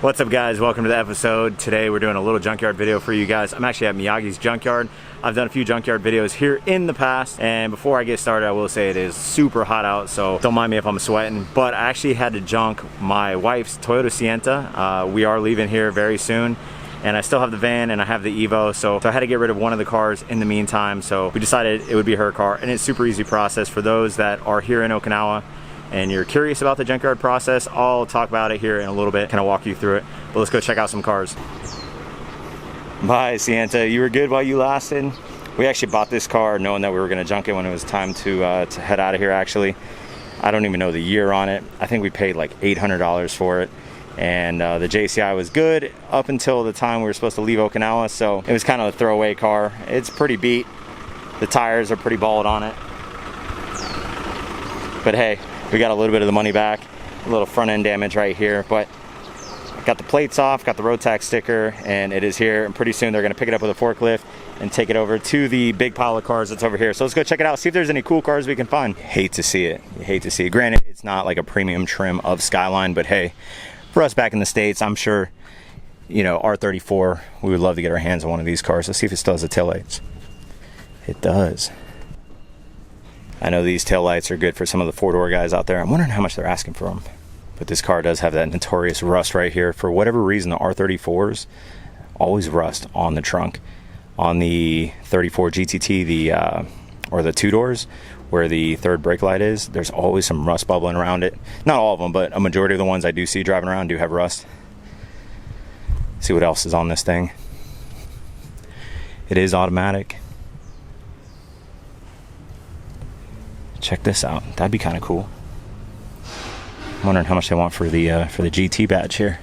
What's up guys, welcome to the episode. Today we're doing a little junkyard video for you guys. I'm actually at Miyagi's Junkyard. I've done a few junkyard videos here in the past, and before I get started I will say it is super hot out, so don't mind me if I'm sweating. But I actually had to junk my wife's Toyota Sienna. We are leaving here very soon, and I still have the van and I have the Evo, so I had to get rid of one of the cars in the meantime, so we decided it would be her car, and it's super easy process. For those that are here in Okinawa and you're curious about the junkyard process, I'll talk about it here in a little bit, kind of walk you through it. But let's go check out some cars. Bye, Sienna. You were good while you lasted. We actually bought this car knowing that we were going to junk it when it was time to head out of here, actually. I don't even know the year on it. I think we paid like $800 for it. And the JCI was good up until the time we were supposed to leave Okinawa, so it was kind of a throwaway car. It's pretty beat. The tires are pretty bald on it. But hey, we got a little bit of the money back. A little front end damage right here, but got the plates off, got the road tax sticker, and it is here. And pretty soon they're gonna pick it up with a forklift and take it over to the big pile of cars that's over here. So let's go check it out, see if there's any cool cars we can find. Hate to see it, you hate to see it. Granted, it's not like a premium trim of Skyline, but hey, for us back in the States, I'm sure, you know, R34, we would love to get our hands on one of these cars. Let's see if it still has the taillights. It does. I know these taillights are good for some of the four-door guys out there. I'm wondering how much they're asking for them. But this car does have that notorious rust right here. For whatever reason, the R34s always rust on the trunk. On the 34 GTT, or the two-doors, where the third brake light is, there's always some rust bubbling around it. Not all of them, but a majority of the ones I do see driving around do have rust. See what else is on this thing. It is automatic. Check this out. That'd be kind of cool. I'm wondering how much they want for the GT badge here.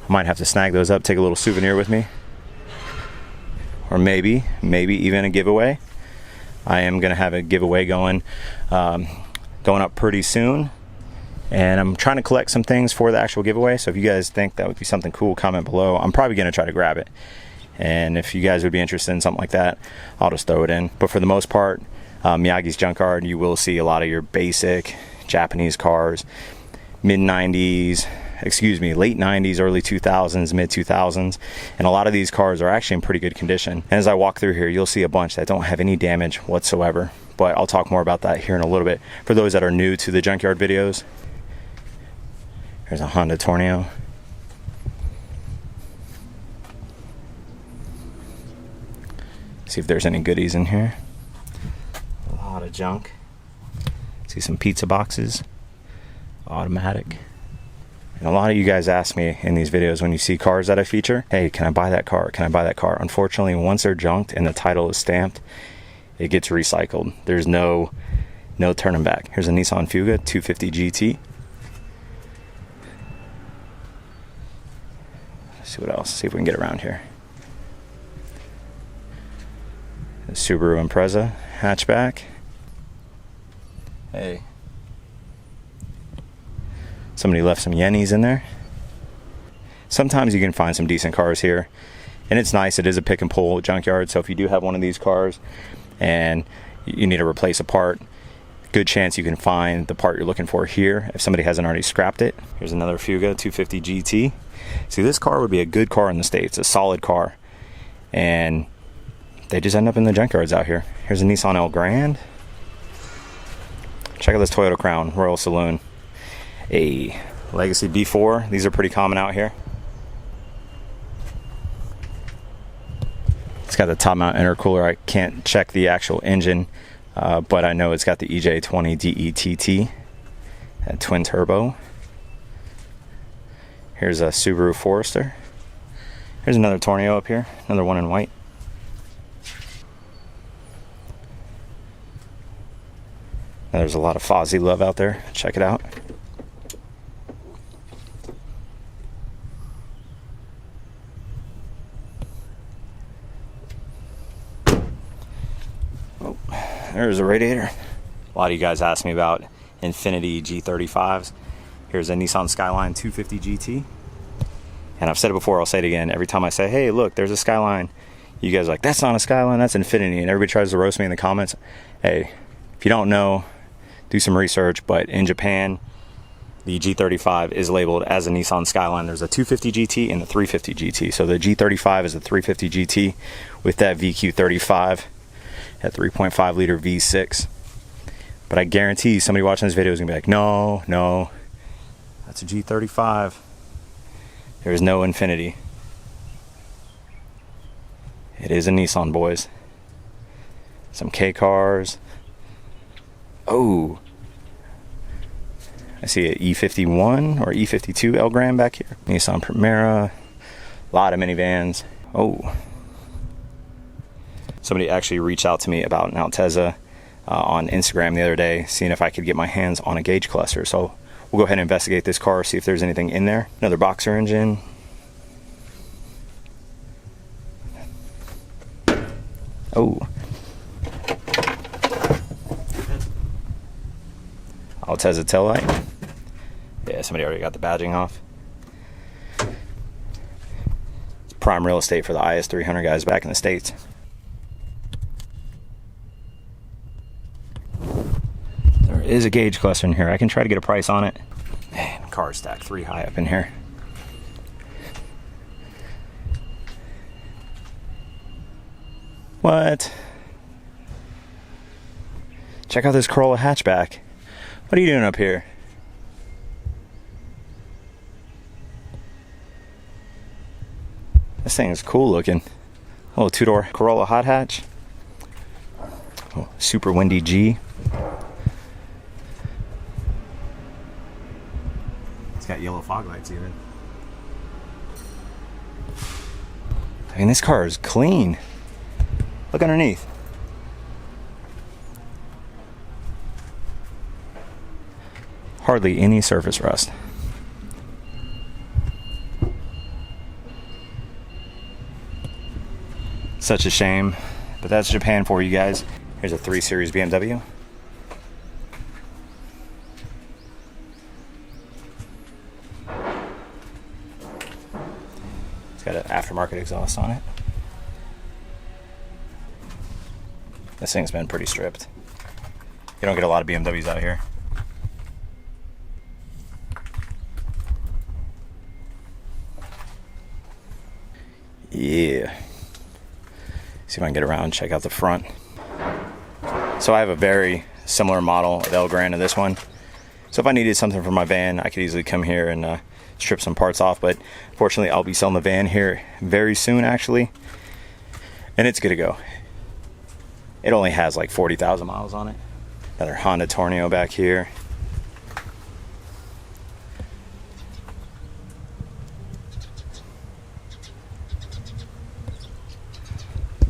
I might have to snag those up, take a little souvenir with me, or maybe even a giveaway. I am gonna have a giveaway going up pretty soon, and I'm trying to collect some things for the actual giveaway. So if you guys think that would be something cool, comment below. I'm probably gonna try to grab it, and if you guys would be interested in something like that, I'll just throw it in. But for the most part, Miyagi's Junkyard, you will see a lot of your basic Japanese cars, late 90s, early 2000s, mid 2000s, and a lot of these cars are actually in pretty good condition. And as I walk through here, you'll see a bunch that don't have any damage whatsoever, but I'll talk more about that here in a little bit. For those that are new to the junkyard videos, here's a Honda Tornado. See if there's any goodies in here. A lot of junk. See some pizza boxes, automatic. And a lot of you guys ask me in these videos when you see cars that I feature, hey, can I buy that car? Can I buy that car? Unfortunately, once they're junked and the title is stamped, it gets recycled. There's no turning back. Here's a Nissan Fuga 250 GT. Let's see what else. See if we can get around here. The Subaru Impreza Hatchback. Hey, somebody left some yennies in there. Sometimes you can find some decent cars here, and it's nice. It is a pick and pull junkyard, so if you do have one of these cars and you need to replace a part, good chance you can find the part you're looking for here if somebody hasn't already scrapped it. Here's another Fuga 250 GT. See, this car would be a good car in the States, a solid car, and they just end up in the junkyards out here. Here's a Nissan Elgrand. Check out this Toyota Crown Royal Saloon. A Legacy B4. These are pretty common out here. It's got the top mount intercooler. I can't check the actual engine, but I know it's got the EJ20 DETT, that twin turbo. Here's a Subaru Forester. Here's another Tornado up here, another one in white. Now, there's a lot of Fozzie love out there. Check it out. Oh, there's a radiator. A lot of you guys asked me about Infiniti G35s. Here's a Nissan Skyline 250 GT. And I've said it before, I'll say it again. Every time I say, hey, look, there's a Skyline, you guys are like, that's not a Skyline, that's Infiniti. And everybody tries to roast me in the comments. Hey, if you don't know, do some research. But in Japan, the G35 is labeled as a Nissan Skyline. There's a 250 GT and a 350 GT. So the G35 is a 350 GT with that VQ35, that 3.5 liter V6. But I guarantee somebody watching this video is gonna be like, no, no, that's a G35. There is no Infiniti. It is a Nissan, boys. Some K cars. Oh, I see an E51 or E52 Elgrand back here. Nissan Primera. A lot of minivans. Oh. Somebody actually reached out to me about an Impreza on Instagram the other day, seeing if I could get my hands on a gauge cluster. So we'll go ahead and investigate this car, see if there's anything in there. Another boxer engine. Oh. Impreza tail light. Yeah, somebody already got the badging off. It's prime real estate for the IS300 guys back in the States. There is a gauge cluster in here. I can try to get a price on it. Man, car stacked 3 high up in here. What? Check out this Corolla Hatchback. What are you doing up here? This thing is cool looking. A little 2-door Corolla hot hatch. Oh, super windy G. It's got yellow fog lights even. I mean, this car is clean. Look underneath. Hardly any surface rust. Such a shame, but that's Japan for you guys. Here's a 3 Series BMW. It's got an aftermarket exhaust on it. This thing's been pretty stripped. You don't get a lot of BMWs out here. Yeah. See if I can get around and check out the front. So I have a very similar model of Elgrand to this one. So if I needed something for my van, I could easily come here and strip some parts off. But fortunately, I'll be selling the van here very soon, actually. And it's good to go. It only has like 40,000 miles on it. Another Honda Tornado back here.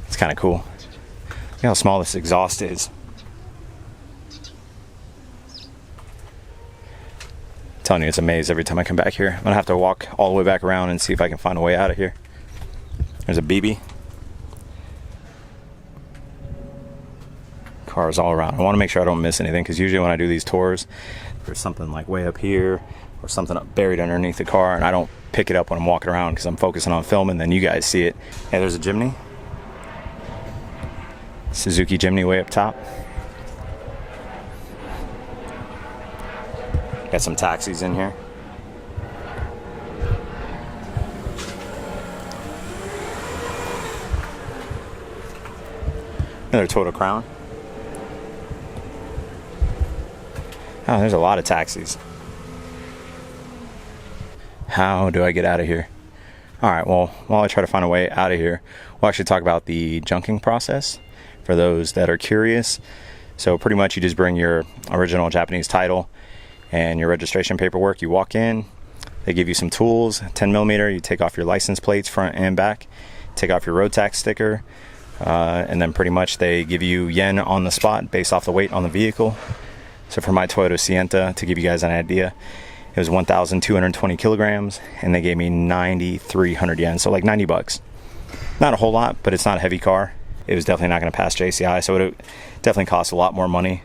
It's kind of cool. Look how small this exhaust is. I'm telling you, it's a maze every time I come back here. I'm gonna have to walk all the way back around and see if I can find a way out of here. There's a BB. Cars all around. I want to make sure I don't miss anything, because usually when I do these tours, there's something like way up here or something buried underneath the car, and I don't pick it up when I'm walking around because I'm focusing on filming. Then you guys see it. Hey, there's a Jimny. Suzuki Jimny way up top. Got some taxis in here. Another Toyota Crown. Oh, there's a lot of taxis. How do I get out of here? All right, well, while I try to find a way out of here, we'll actually talk about the junking process for those that are curious. So pretty much you just bring your original Japanese title and your registration paperwork. You walk in, they give you some tools, 10mm, you take off your license plates front and back, take off your road tax sticker, and then pretty much they give you yen on the spot based off the weight on the vehicle. So for my Toyota Sienta, to give you guys an idea, it was 1,220 kilograms, and they gave me 9,300 yen, so like 90 bucks. Not a whole lot, but it's not a heavy car. It was definitely not going to pass JCI, so it definitely costs a lot more money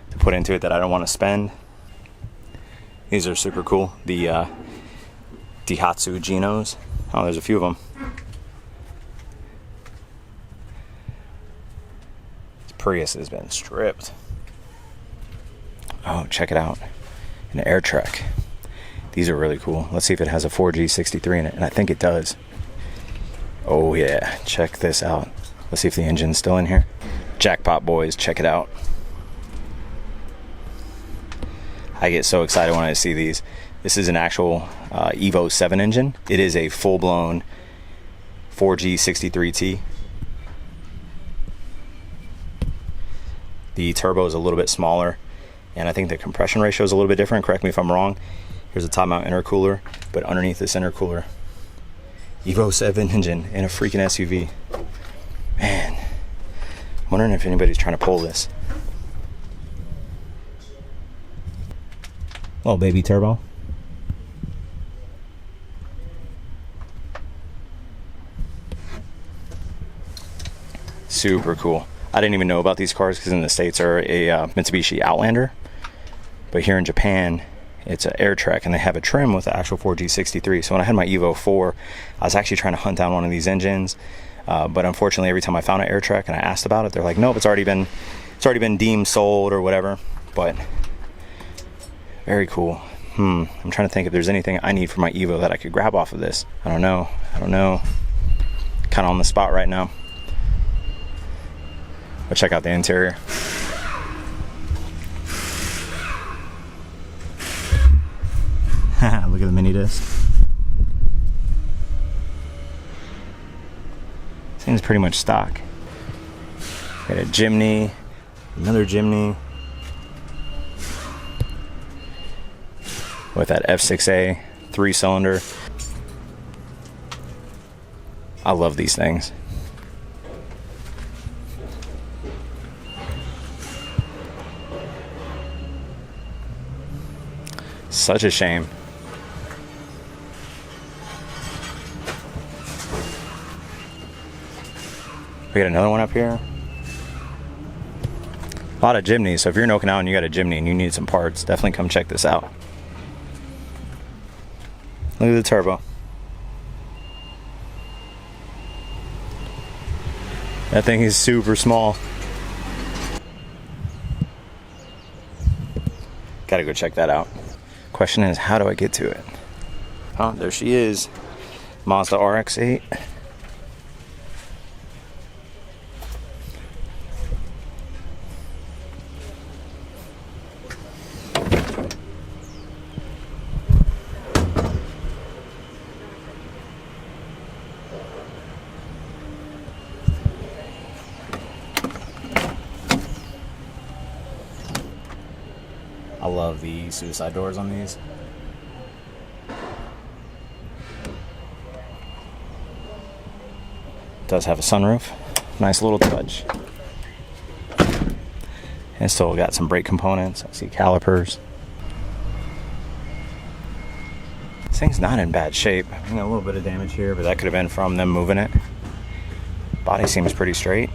to put into it that I don't want to spend. These are super cool. The Daihatsu Genos. Oh, there's a few of them. This Prius has been stripped. Oh, check it out. An air truck. These are really cool. Let's see if it has a 4G63 in it, and I think it does. Oh yeah, check this out. Let's see if the engine's still in here. Jackpot, boys, check it out. I get so excited when I see these. This is an actual Evo 7 engine. It is a full-blown 4G63T. The turbo is a little bit smaller, and I think the compression ratio is a little bit different. Correct me if I'm wrong. Here's a top mount intercooler, but underneath this intercooler, Evo 7 engine in a freaking SUV. Man, I'm wondering if anybody's trying to pull this. Little baby turbo. Super cool. I didn't even know about these cars because in the States are a Mitsubishi Outlander, but here in Japan it's an AirTrek, and they have a trim with the actual 4G63. So when I had my Evo 4, I was actually trying to hunt down one of these engines, but unfortunately every time I found an AirTrek and I asked about it, they're like, nope, it's already been deemed sold or whatever. But very cool. I'm trying to think if there's anything I need for my Evo that I could grab off of this. I don't know. Kind of on the spot right now. But check out the interior. Look at the mini disc. This thing's pretty much stock. Got a Jimny, another Jimny with that F6A 3-cylinder. I love these things. Such a shame. We got another one up here. A lot of Jimneys, so if you're in Okinawa and you got a Jimny and you need some parts, definitely come check this out. Look at the turbo. That thing is super small. Gotta go check that out. Question is, how do I get to it? Oh, there she is. Mazda Rx-8. I love the suicide doors on these. Does have a sunroof. Nice little touch. And still got some brake components. I see calipers. This thing's not in bad shape. I mean, a little bit of damage here, but that could have been from them moving it. Body seems pretty straight.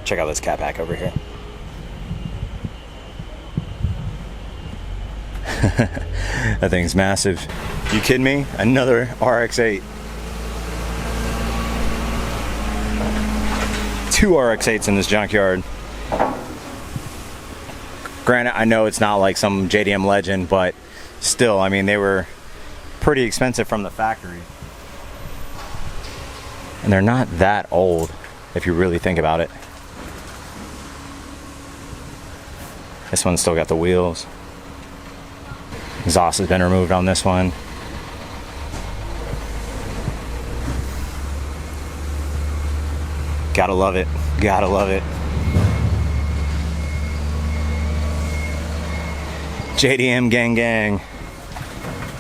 Check out this cat pack over here. That thing's massive. You kidding me? Another RX-8. 2 RX-8s in this junkyard. Granted, I know it's not like some JDM legend, but still, I mean, they were pretty expensive from the factory. And they're not that old, if you really think about it. This one's still got the wheels. Exhaust has been removed on this one. Gotta love it. Gotta love it. JDM gang gang.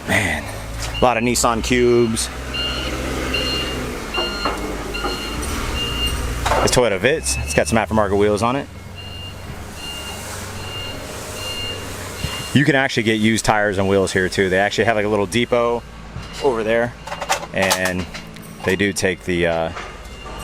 Man, a lot of Nissan Cubes. This Toyota Vitz, it's got some aftermarket wheels on it. You can actually get used tires and wheels here too. They actually have like a little depot over there, and they do take the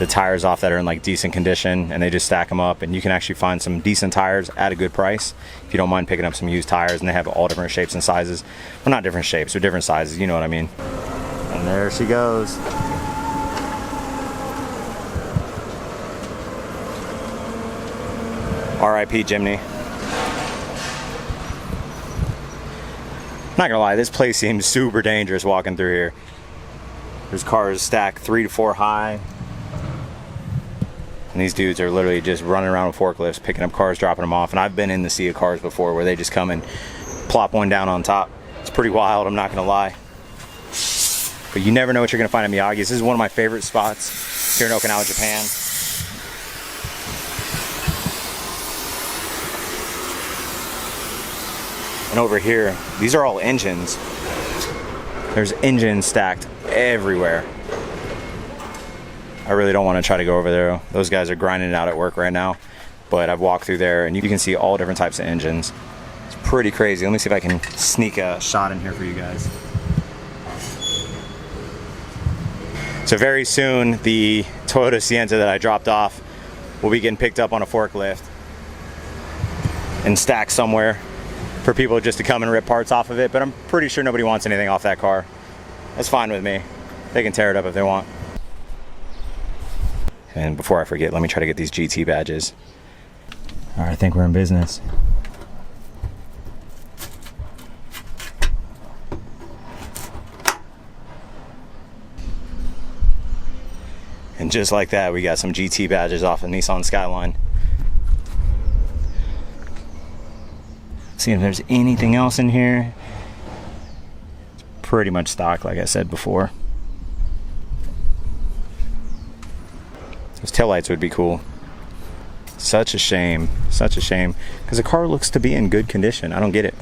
tires off that are in like decent condition, and they just stack them up, and you can actually find some decent tires at a good price if you don't mind picking up some used tires. And they have all different shapes and sizes. Well, not different shapes, but different sizes, you know what I mean. And there she goes. R.I.P. Jimny. Not gonna lie, this place seems super dangerous walking through here. There's cars stacked 3 to 4 high. And these dudes are literally just running around with forklifts, picking up cars, dropping them off. And I've been in the sea of cars before where they just come and plop one down on top. It's pretty wild, I'm not gonna lie. But you never know what you're gonna find at Miyagi's. This is one of my favorite spots here in Okinawa, Japan. And over here, these are all engines. There's engines stacked everywhere. I really don't want to try to go over there. Those guys are grinding it out at work right now. But I've walked through there and you can see all different types of engines. It's pretty crazy. Let me see if I can sneak a shot in here for you guys. So very soon, the Toyota Sienna that I dropped off will be getting picked up on a forklift and stacked somewhere for people just to come and rip parts off of it, but I'm pretty sure nobody wants anything off that car. That's fine with me. They can tear it up if they want. And before I forget, let me try to get these GT badges. All right, I think we're in business. And just like that, we got some GT badges off of Nissan Skyline. See if there's anything else in here. It's pretty much stock, like I said before. Those taillights would be cool. Such a shame, because the car looks to be in good condition. I don't get it.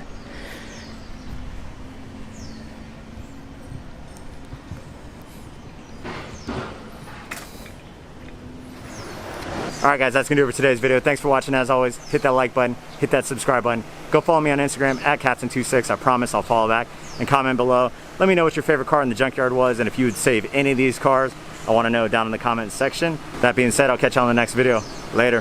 Alright guys, that's going to do it for today's video. Thanks for watching. As always, hit that like button, hit that subscribe button. Go follow me on Instagram at Captain26. I promise I'll follow back. And comment below. Let me know what your favorite car in the junkyard was and if you would save any of these cars. I want to know down in the comments section. That being said, I'll catch you on the next video. Later.